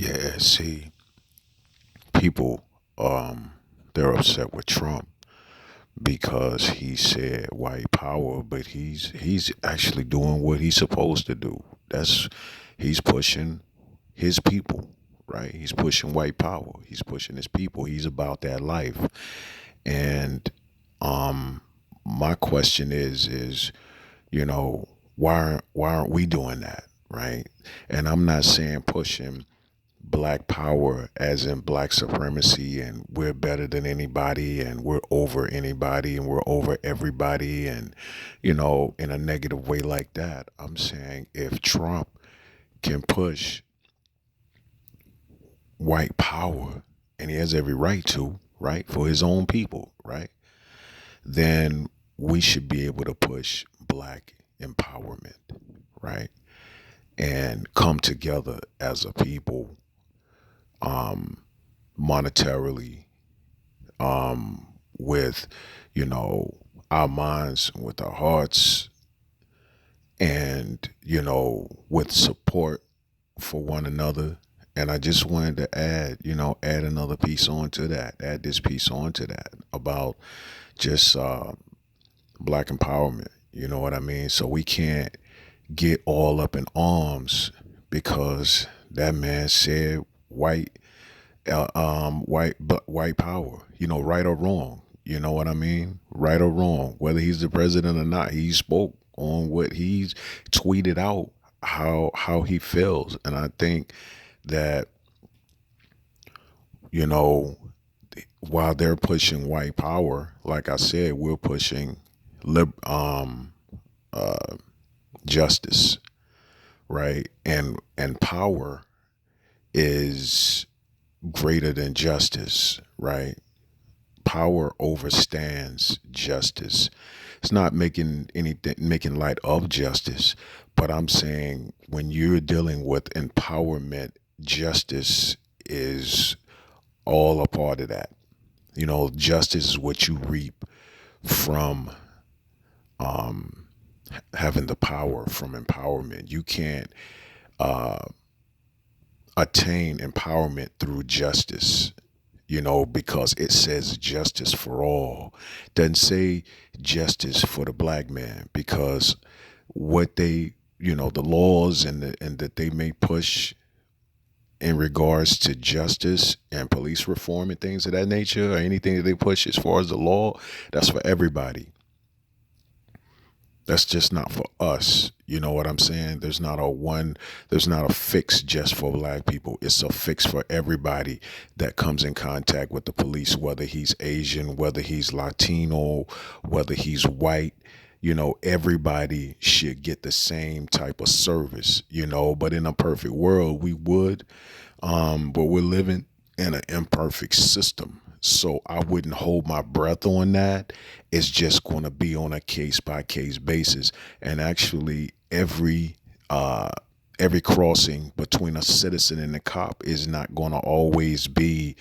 Yeah, see, people, um, they're upset with Trump because he said white power, but he's actually doing what he's supposed to do. That's he's pushing his people, right? He's pushing white power. He's pushing his people. He's about that life. And um, my question is why aren't we doing that, right? And I'm not saying pushing black power as in black supremacy and we're better than anybody and we're over anybody and we're over everybody and in a negative way like that. I'm saying if Trump can push white power, and he has every right to, right, for his own people, right, then we should be able to push black empowerment, right, and come together as a people, monetarily, with, you know, our minds, with our hearts, and, with support for one another. And I just wanted to add another piece onto that, add this piece onto that about just black empowerment. You know what I mean? So we can't get all up in arms because that man said white power. Right or wrong. You know what I mean? Right or wrong, whether he's the president or not, he spoke on what he's tweeted out, how he feels, and I think that you know while they're pushing white power, like I said, we're pushing justice, right? And power is greater than justice, right? Power overstands justice. It's not making light of justice, but I'm saying when you're dealing with empowerment, justice is all a part of that. Justice is what you reap from having the power from empowerment. You can't attain empowerment through justice, because it says justice for all. Doesn't say justice for the black man, because what they, the laws and that they may push in regards to justice and police reform and things of that nature, or anything that they push as far as the law, that's for everybody. That's just not for us. You know what I'm saying? There's not a fix just for black people. It's a fix for everybody that comes in contact with the police, whether he's Asian, whether he's Latino, whether he's white. Everybody should get the same type of service, but in a perfect world, we would. But we're living in an imperfect system. So I wouldn't hold my breath on that. It's just going to be on a case by case basis. And actually, uh, every crossing between a citizen and a cop is not going to always be,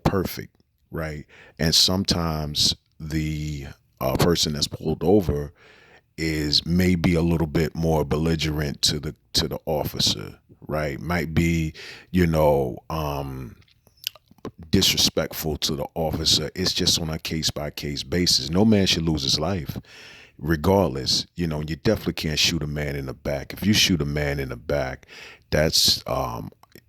perfect, right? And sometimes the person that's pulled over is maybe a little bit more belligerent to the officer, right? Might be, you know, disrespectful to the officer. It's just on a case by case basis. No man should lose his life, regardless. You definitely can't shoot a man in the back. If you shoot a man in the back, that's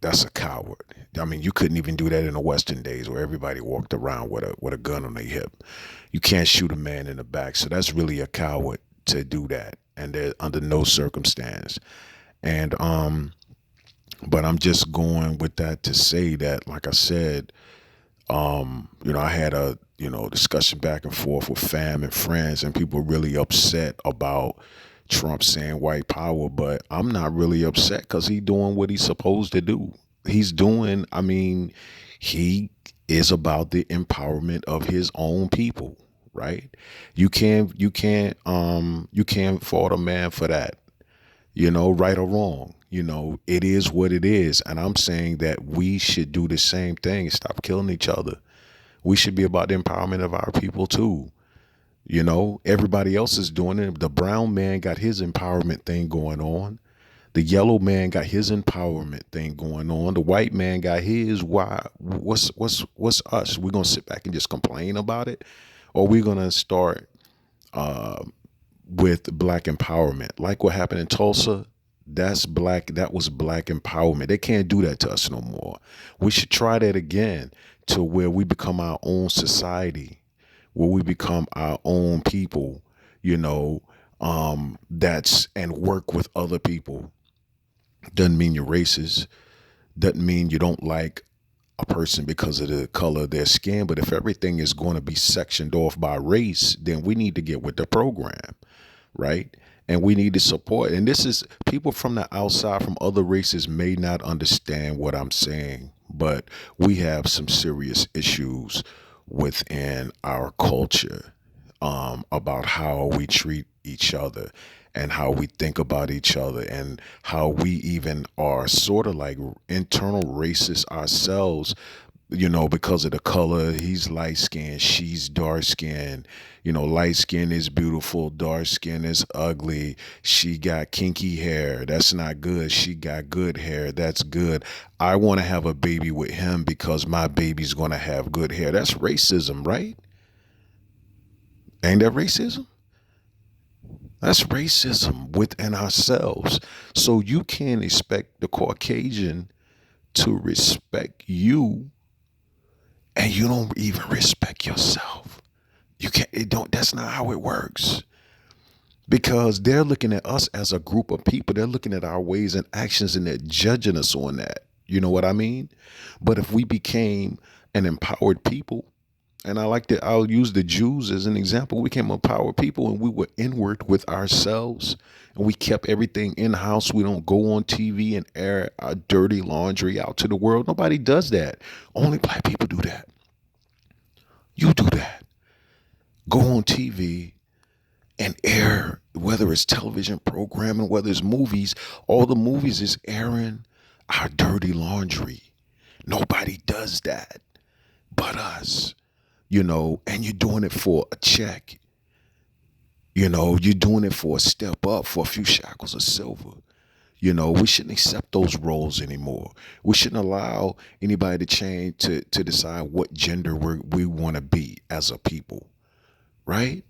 that's a coward. I mean, you couldn't even do that in the Western days where everybody walked around with a gun on their hip. You can't shoot a man in the back, so that's really a coward to do that, and they're under no circumstance. And but I'm just going with that to say that, like I said, I had a discussion back and forth with fam and friends, and people really upset about Trump saying white power, but I'm not really upset because he's doing what he's supposed to do. He's doing, I mean, he is about the empowerment of his own people, right? You can't fault a man for that, right or wrong. It is what it is. And I'm saying that we should do the same thing and stop killing each other. We should be about the empowerment of our people too. Everybody else is doing it. The brown man got his empowerment thing going on. The yellow man got his empowerment thing going on. The white man got his. Why? What's us? We're gonna sit back and just complain about it, or we're gonna start with black empowerment, like what happened in Tulsa. That's black. That was black empowerment. They can't do that to us no more. We should try that again, to where we become our own society, where we become our own people. You know, that's and work with other people. Doesn't mean you're racist. Doesn't mean you don't like a person because of the color of their skin. But if everything is going to be sectioned off by race, then we need to get with the program, right? And we need to support. And this is people from the outside, from other races, may not understand what I'm saying, but we have some serious issues within our culture, about how we treat each other and how we think about each other, and how we even are sort of like internal racists ourselves, because of the color. He's light skinned, she's dark skinned. Light skin is beautiful, dark skin is ugly. She got kinky hair, that's not good. She got good hair, that's good. I want to have a baby with him because my baby's going to have good hair. That's racism, right? Ain't that racism? That's racism within ourselves. So you can't expect the Caucasian to respect you, and you don't even respect yourself. You can't, it don't, that's not how it works. Because they're looking at us as a group of people. They're looking at our ways and actions, and they're judging us on that. You know what I mean? But if we became an empowered people, and I'll use the Jews as an example. We became empowered people, and we were inward with ourselves, and we kept everything in house. We don't go on TV and air our dirty laundry out to the world. Nobody does that. Only black people do that. You do that. Go on TV and air, whether it's television programming, whether it's movies. All the movies is airing our dirty laundry. Nobody does that but us. And you're doing it for a check. You're doing it for a step up, for a few shackles of silver. We shouldn't accept those roles anymore. We shouldn't allow anybody to change, to decide what gender we want to be as a people, right?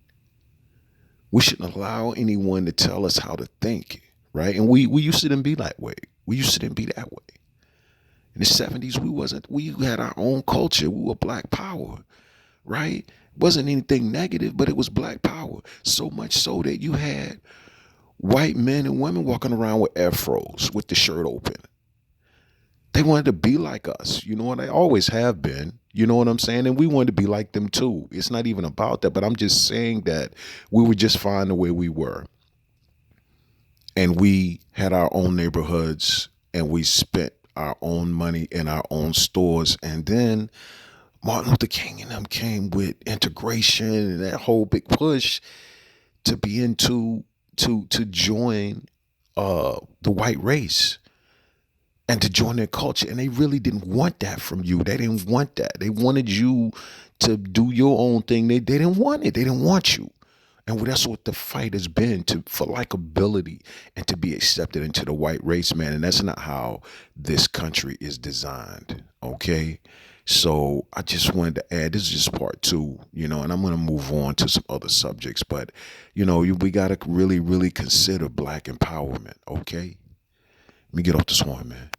We shouldn't allow anyone to tell us how to think, right? And we used to didn't be that way. We used to didn't be that way. In the 70s, we had our own culture. We were black power, right? Wasn't anything negative, but it was black power. So much so that you had white men and women walking around with afros with the shirt open. They wanted to be like us, and they always have been, you know what I'm saying? And we wanted to be like them too. It's not even about that, but I'm just saying that we were just fine the way we were. And we had our own neighborhoods, and we spent our own money in our own stores. And then Martin Luther King and them came with integration and that whole big push to be into to join the white race and to join their culture. And they really didn't want that from you. They didn't want that. They wanted you to do your own thing. They didn't want it. They didn't want you. And that's what the fight has been, for likability and to be accepted into the white race, man. And that's not how this country is designed. Okay. So I just wanted to add, this is just part two, and I'm going to move on to some other subjects. But, we got to really, really consider black empowerment. Okay. Let me get off this one, man.